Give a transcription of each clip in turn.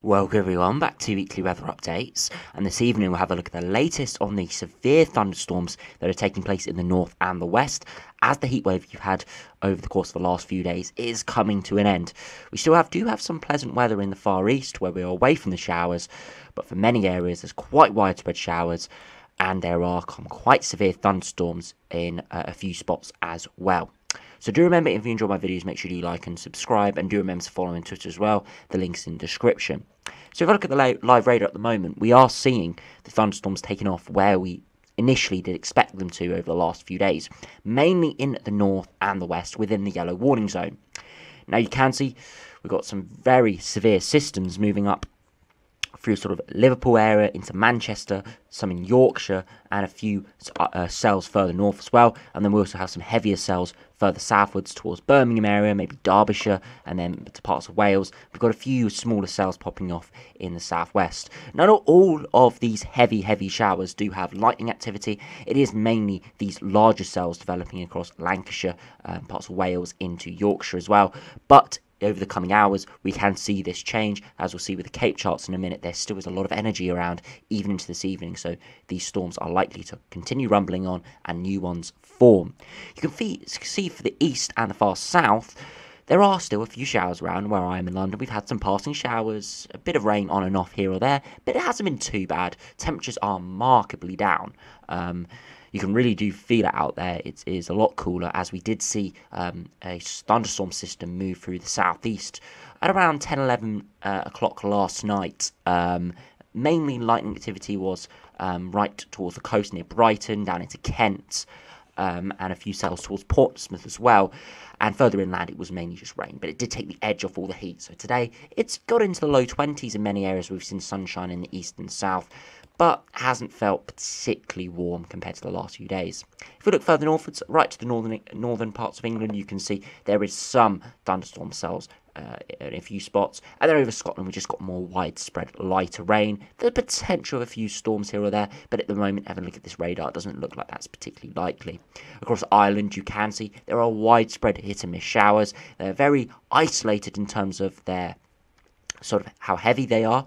Welcome everyone back to Weekly Weather Updates, and this evening we'll have a look at the latest on the severe thunderstorms that are taking place in the north and the west as the heatwave you've had over the course of the last few days is coming to an end. We still do have some pleasant weather in the far east where we are away from the showers, but for many areas there's quite widespread showers and there are quite severe thunderstorms in a few spots as well. So do remember, if you enjoy my videos, make sure you like and subscribe, and do remember to follow me on Twitter as well. The link's in the description. So if I look at the live radar at the moment, we are seeing the thunderstorms taking off where we initially did expect them to over the last few days, mainly in the north and the west within the yellow warning zone. Now you can see we've got some very severe systems moving up through sort of Liverpool area into Manchester, some in Yorkshire, and a few cells further north as well. And then we also have some heavier cells further southwards towards Birmingham area, maybe Derbyshire, and then to parts of Wales. We've got a few smaller cells popping off in the southwest. Now, not all of these heavy showers do have lightning activity. It is mainly these larger cells developing across Lancashire, parts of Wales into Yorkshire as well. But over the coming hours, we can see this change. As we'll see with the Cape charts in a minute, there still is a lot of energy around even into this evening, so these storms are likely to continue rumbling on and new ones form. You can see for the east and the far south, there are still a few showers around where I am in London. We've had some passing showers, a bit of rain on and off here or there, but it hasn't been too bad. Temperatures are markedly down. You can really do feel it out there. It is a lot cooler, as we did see a thunderstorm system move through the southeast at around 10-11 o'clock last night. Mainly lightning activity was right towards the coast near Brighton, down into Kent, and a few cells towards Portsmouth as well. And further inland, it was mainly just rain, but it did take the edge off all the heat. So today, it's got into the low 20s in many areas. We've seen sunshine in the east and south, but hasn't felt particularly warm compared to the last few days. If we look further northwards, right to the northern parts of England, you can see there is some thunderstorm cells in a few spots. And then over Scotland, we've just got more widespread lighter rain. The potential of a few storms here or there, but at the moment, having a look at this radar, it doesn't look like that's particularly likely. Across Ireland, you can see there are widespread hit and miss showers. They're very isolated in terms of their sort of how heavy they are.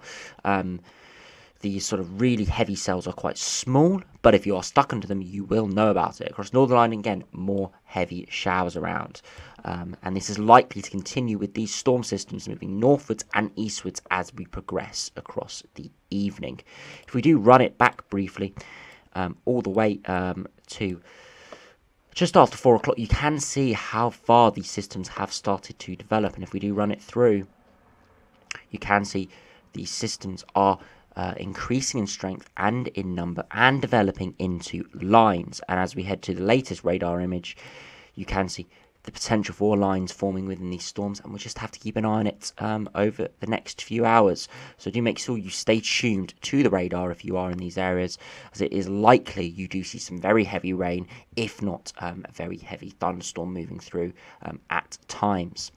These sort of really heavy cells are quite small, but if you are stuck under them, you will know about it. Across Northern Ireland, again, more heavy showers around. And this is likely to continue with these storm systems moving northwards and eastwards as we progress across the evening. If we do run it back briefly, all the way to just after 4 o'clock, you can see how far these systems have started to develop. And if we do run it through, you can see these systems are increasing in strength and in number and developing into lines. And as we head to the latest radar image, you can see the potential for lines forming within these storms, and we'll just have to keep an eye on it over the next few hours. So do make sure you stay tuned to the radar if you are in these areas, as it is likely you do see some very heavy rain, if not a very heavy thunderstorm moving through at times.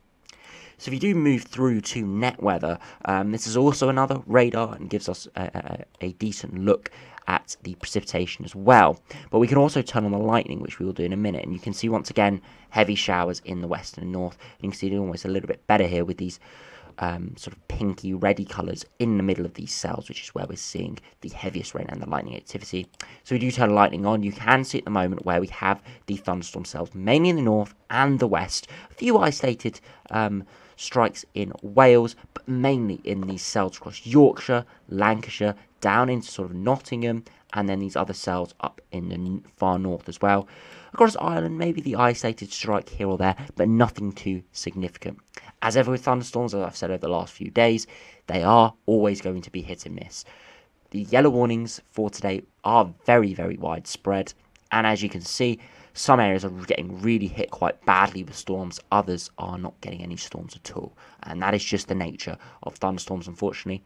So if you do move through to net weather, this is also another radar and gives us a decent look at the precipitation as well. But we can also turn on the lightning, which we will do in a minute, and you can see once again heavy showers in the west and north. You can see it almost a little bit better here with these sort of pinky reddy colours in the middle of these cells, which is where we're seeing the heaviest rain and the lightning activity. So we do turn the lightning on. You can see at the moment where we have the thunderstorm cells mainly in the north and the west. A few isolated strikes in Wales, but mainly in these cells across Yorkshire, Lancashire, down into sort of Nottingham, and then these other cells up in the far north as well. Across Ireland, maybe the isolated strike here or there, but nothing too significant. As ever with thunderstorms, as I've said over the last few days, they are always going to be hit and miss. The yellow warnings for today are very widespread, and as you can see, some areas are getting really hit quite badly with storms, others are not getting any storms at all. And that is just the nature of thunderstorms, unfortunately.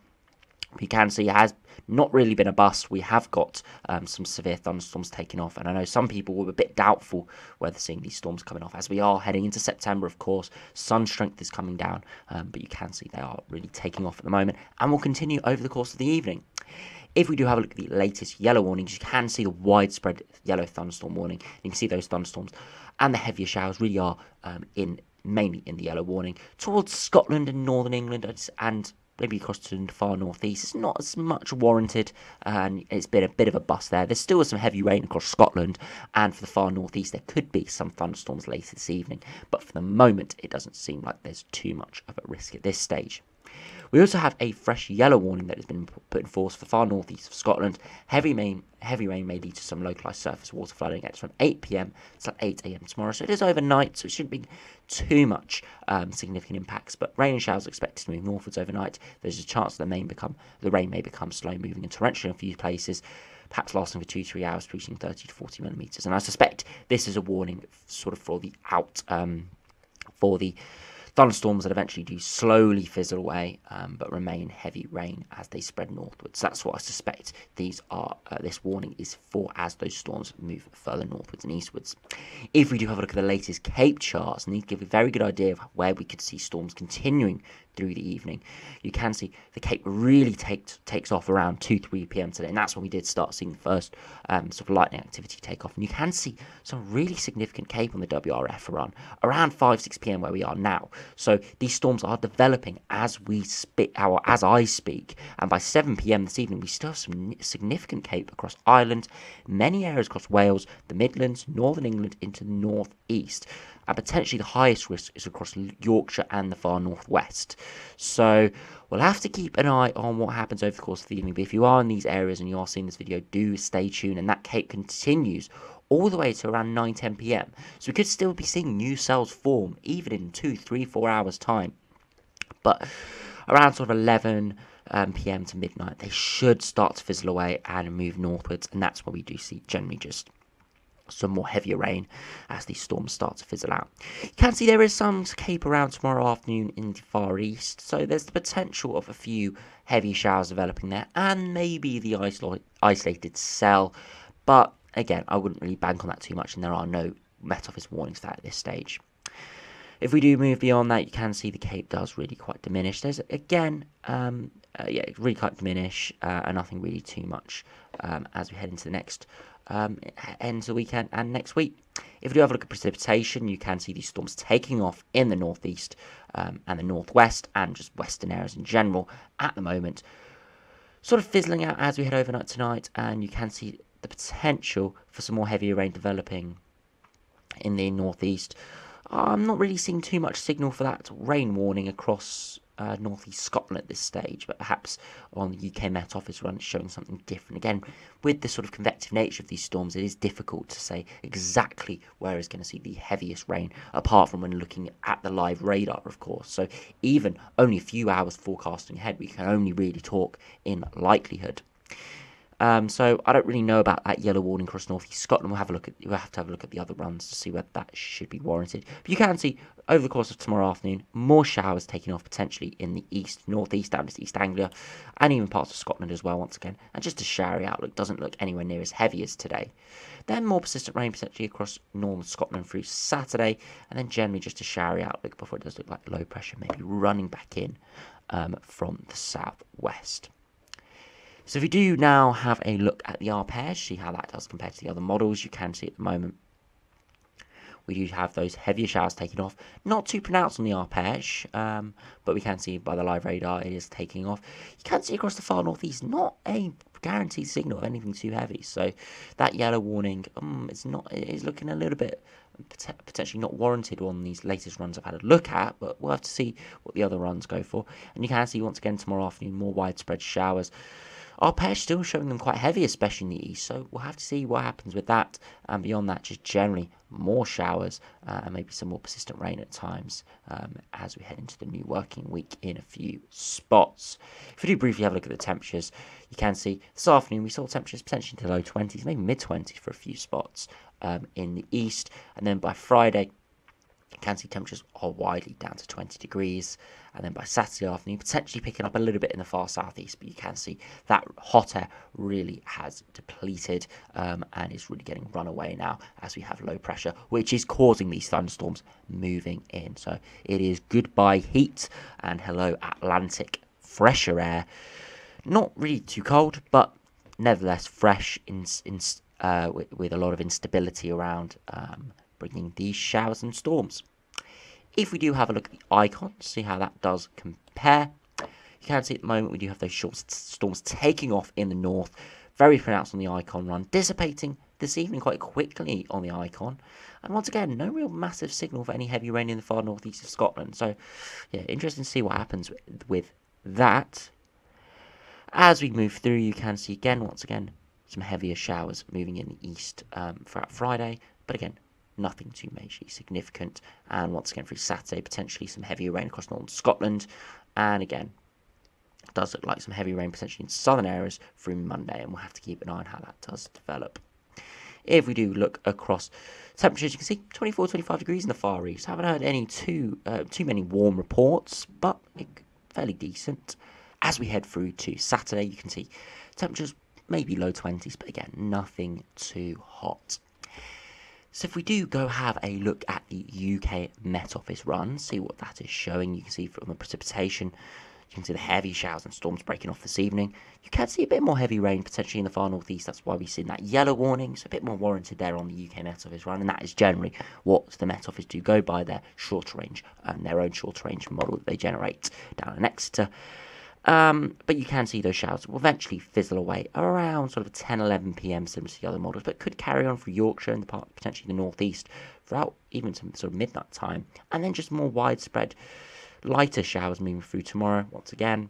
We can see it has not really been a bust. We have got some severe thunderstorms taking off, and I know some people were a bit doubtful whether seeing these storms coming off. As we are heading into September, of course, sun strength is coming down, but you can see they are really taking off at the moment, and will continue over the course of the evening. If we do have a look at the latest yellow warnings, you can see the widespread yellow thunderstorm warning. You can see those thunderstorms and the heavier showers really are mainly in the yellow warning towards Scotland and northern England and maybe across to the far northeast. It's not as much warranted, and it's been a bit of a bust there. There's still some heavy rain across Scotland, and for the far northeast, there could be some thunderstorms later this evening. But for the moment, it doesn't seem like there's too much of a risk at this stage. We also have a fresh yellow warning that has been put in force for far northeast of Scotland. Heavy rain may lead to some localised surface water flooding. It's from 8 p.m. to 8 a.m. tomorrow, so it is overnight, so it shouldn't be too much significant impacts. But rain and showers are expected to move northwards overnight. There's a chance that the rain may become slow moving and torrential in a few places, perhaps lasting for 2-3 hours, reaching 30 to 40 millimetres. And I suspect this is a warning sort of for the thunderstorms that eventually do slowly fizzle away, but remain heavy rain as they spread northwards. That's what I suspect this warning is for as those storms move further northwards and eastwards. If we do have a look at the latest Cape charts, and these give a very good idea of where we could see storms continuing through the evening, you can see the Cape really takes off around 2-3 p.m. today, and that's when we did start seeing the first sort of lightning activity take off. And you can see some really significant Cape on the WRF around 5-6 p.m. where we are now. So these storms are developing as I speak, and by 7 p.m. this evening we still have some significant Cape across Ireland, many areas across Wales, the Midlands, Northern England into the northeast. And potentially the highest risk is across Yorkshire and the far northwest. So we'll have to keep an eye on what happens over the course of the evening. But if you are in these areas and you are seeing this video, do stay tuned. And that Cape continues all the way to around 9-10 p.m. So we could still be seeing new cells form even in 2, 3, 4 hours time. But around sort of 11 p.m. to midnight, they should start to fizzle away and move northwards. And that's where we do see generally just some more heavier rain as these storms start to fizzle out. You can see there is some Cape around tomorrow afternoon in the far east, so there's the potential of a few heavy showers developing there, and maybe the isolated cell, but again, I wouldn't really bank on that too much, and there are no Met Office warnings for that at this stage. If we do move beyond that, you can see the Cape does really quite diminish. There's again, really quite diminish, and nothing really too much as we head into the next end of the weekend and next week. If we do have a look at precipitation, you can see these storms taking off in the northeast and the northwest and just western areas in general at the moment, sort of fizzling out as we head overnight tonight, and you can see the potential for some more heavier rain developing in the northeast. I'm not really seeing too much signal for that rain warning across northeast Scotland at this stage, but perhaps on the UK Met Office run it's showing something different. Again, with the sort of convective nature of these storms, it is difficult to say exactly where is going to see the heaviest rain, apart from when looking at the live radar, of course. So even only a few hours forecasting ahead, we can only really talk in likelihood. So I don't really know about that yellow warning across northeast Scotland. We'll have to have a look at the other runs to see whether that should be warranted. But you can see over the course of tomorrow afternoon, more showers taking off potentially in the east, northeast, down to East Anglia, and even parts of Scotland as well once again. And just a showery outlook, doesn't look anywhere near as heavy as today. Then more persistent rain potentially across northern Scotland through Saturday, and then generally just a showery outlook before it does look like low pressure maybe running back in from the southwest. So if we do now have a look at the arpège, see how that does compare to the other models, you can see at the moment we do have those heavier showers taking off. Not too pronounced on the arpège, but we can see by the live radar it is taking off. You can see across the far northeast, not a guaranteed signal of anything too heavy. So that yellow warning is looking a little bit potentially not warranted on these latest runs I've had a look at, but we'll have to see what the other runs go for. And you can see once again tomorrow afternoon more widespread showers. Arpège still showing them quite heavy, especially in the east, so we'll have to see what happens with that. And beyond that, just generally more showers and maybe some more persistent rain at times as we head into the new working week in a few spots. If we do briefly have a look at the temperatures, you can see this afternoon we saw temperatures potentially into the low 20s, maybe mid-20s for a few spots in the east. And then by Friday, you can see temperatures are widely down to 20 degrees, and then by Saturday afternoon potentially picking up a little bit in the far southeast, but you can see that hot air really has depleted and is really getting run away now as we have low pressure, which is causing these thunderstorms moving in. So it is goodbye heat and hello Atlantic fresher air. Not really too cold, but nevertheless fresh with a lot of instability around, bringing these showers and storms. If we do have a look at the icon, see how that does compare, you You can see at the moment we do have those short storms taking off in the north, very pronounced on the Icon run, dissipating this evening quite quickly on the Icon. And once again, no real massive signal for any heavy rain in the far northeast of Scotland. So, yeah, interesting to see what happens with that. As we move through, you can see again, once again, some heavier showers moving in the east throughout Friday. But again, nothing too majorly significant. And once again, through Saturday, potentially some heavier rain across northern Scotland. And again, it does look like some heavy rain potentially in southern areas through Monday. And we'll have to keep an eye on how that does develop. If we do look across temperatures, you can see 24, 25 degrees in the Far East. Haven't heard any too many warm reports, but fairly decent. As we head through to Saturday, you can see temperatures maybe low 20s, but again, nothing too hot. So if we do go have a look at the UK Met Office run, see what that is showing, you can see from the precipitation, you can see the heavy showers and storms breaking off this evening. You can see a bit more heavy rain potentially in the far northeast. That's why we've seen that yellow warning. So a bit more warranted there on the UK Met Office run. And that is generally what the Met Office do go by, their shorter range, their own shorter range model that they generate down in Exeter. But you can see those showers will eventually fizzle away around sort of 10, 11 p.m. similar to the other models, but could carry on through Yorkshire and potentially the northeast throughout even some sort of midnight time. And then just more widespread lighter showers moving through tomorrow once again.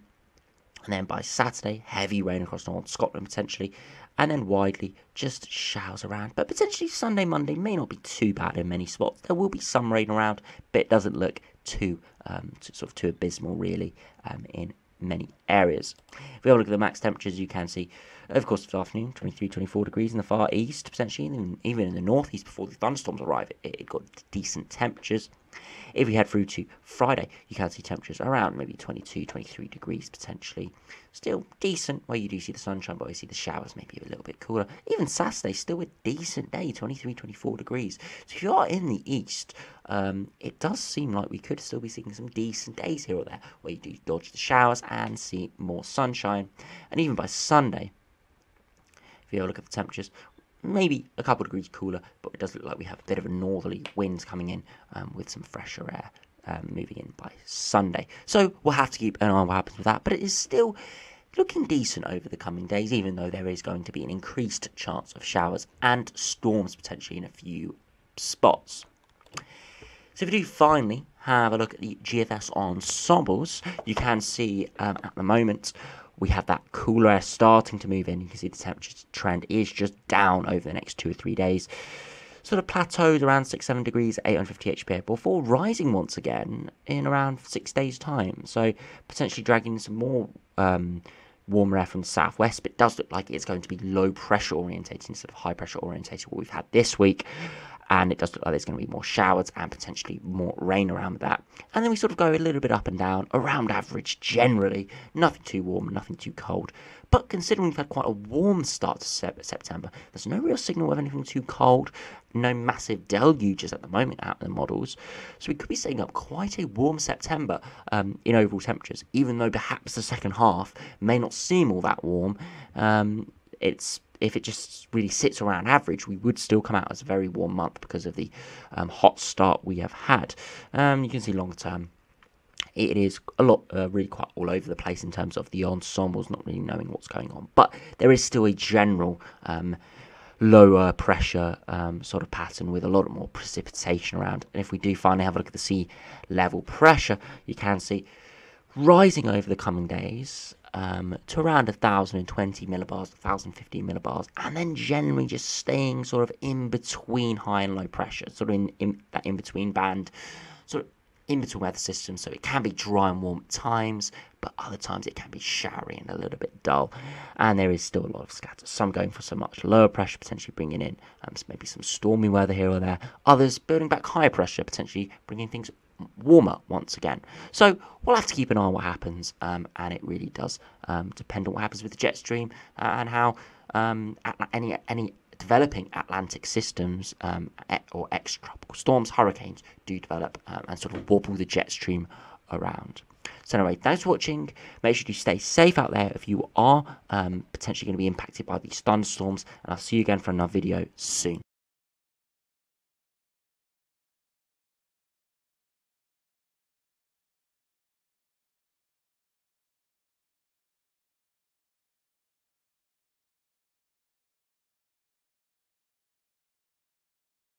And then by Saturday, heavy rain across northern Scotland potentially. And then widely just showers around. But potentially Sunday, Monday may not be too bad in many spots. There will be some rain around, but it doesn't look too abysmal really in many areas. If we have a look at the max temperatures, you can see, of course, this afternoon, 23, 24 degrees in the far east, potentially, even in the northeast before the thunderstorms arrive, it got decent temperatures. If we head through to Friday, you can see temperatures around maybe 22, 23 degrees potentially. Still decent where you do see the sunshine, but we see the showers maybe a little bit cooler. Even Saturday, still a decent day, 23, 24 degrees. So if you are in the east, it does seem like we could still be seeing some decent days here or there where you do dodge the showers and see more sunshine. And even by Sunday, if you have a look at the temperatures, maybe a couple degrees cooler, but it does look like we have a bit of a northerly winds coming in with some fresher air moving in by Sunday. So we'll have to keep an eye on what happens with that, but it is still looking decent over the coming days, even though there is going to be an increased chance of showers and storms potentially in a few spots. So if we do finally have a look at the GFS ensembles, you can see at the moment we have that cooler air starting to move in. You can see the temperature trend is just down over the next 2 or 3 days. Sort of plateaued around 6-7 degrees, 850 HPA, before rising once again in around 6 days' time. So potentially dragging some more warmer air from the southwest, but it does look like it's going to be low pressure orientated instead of high pressure orientated, what we've had this week. And it does look like there's going to be more showers and potentially more rain around that. And then we sort of go a little bit up and down, around average generally. Nothing too warm, nothing too cold. But considering we've had quite a warm start to September, there's no real signal of anything too cold. No massive deluges at the moment out in the models. So we could be setting up quite a warm September in overall temperatures, even though perhaps the second half may not seem all that warm. If it just really sits around average, we would still come out as a very warm month because of the hot start we have had. You can see longer term, it is a lot, really quite all over the place in terms of the ensembles, not really knowing what's going on. But there is still a general lower pressure sort of pattern with a lot more precipitation around. And if we do finally have a look at the sea level pressure, you can see rising over the coming days to around 1,020 millibars, 1,015 millibars, and then generally just staying sort of in between high and low pressure, sort of in that in-between band, sort of in between weather systems. So it can be dry and warm at times, but other times it can be showery and a little bit dull. And there is still a lot of scatter, some going for some much lower pressure, potentially bringing in maybe some stormy weather here or there, others building back higher pressure, potentially bringing things warmer once again. So we'll have to keep an eye on what happens, and it really does depend on what happens with the jet stream and how any developing Atlantic systems or extratropical storms, hurricanes do develop and sort of wobble the jet stream around. So anyway, thanks for watching. Make sure you stay safe out there if you are potentially going to be impacted by these thunderstorms, and I'll see you again for another video soon.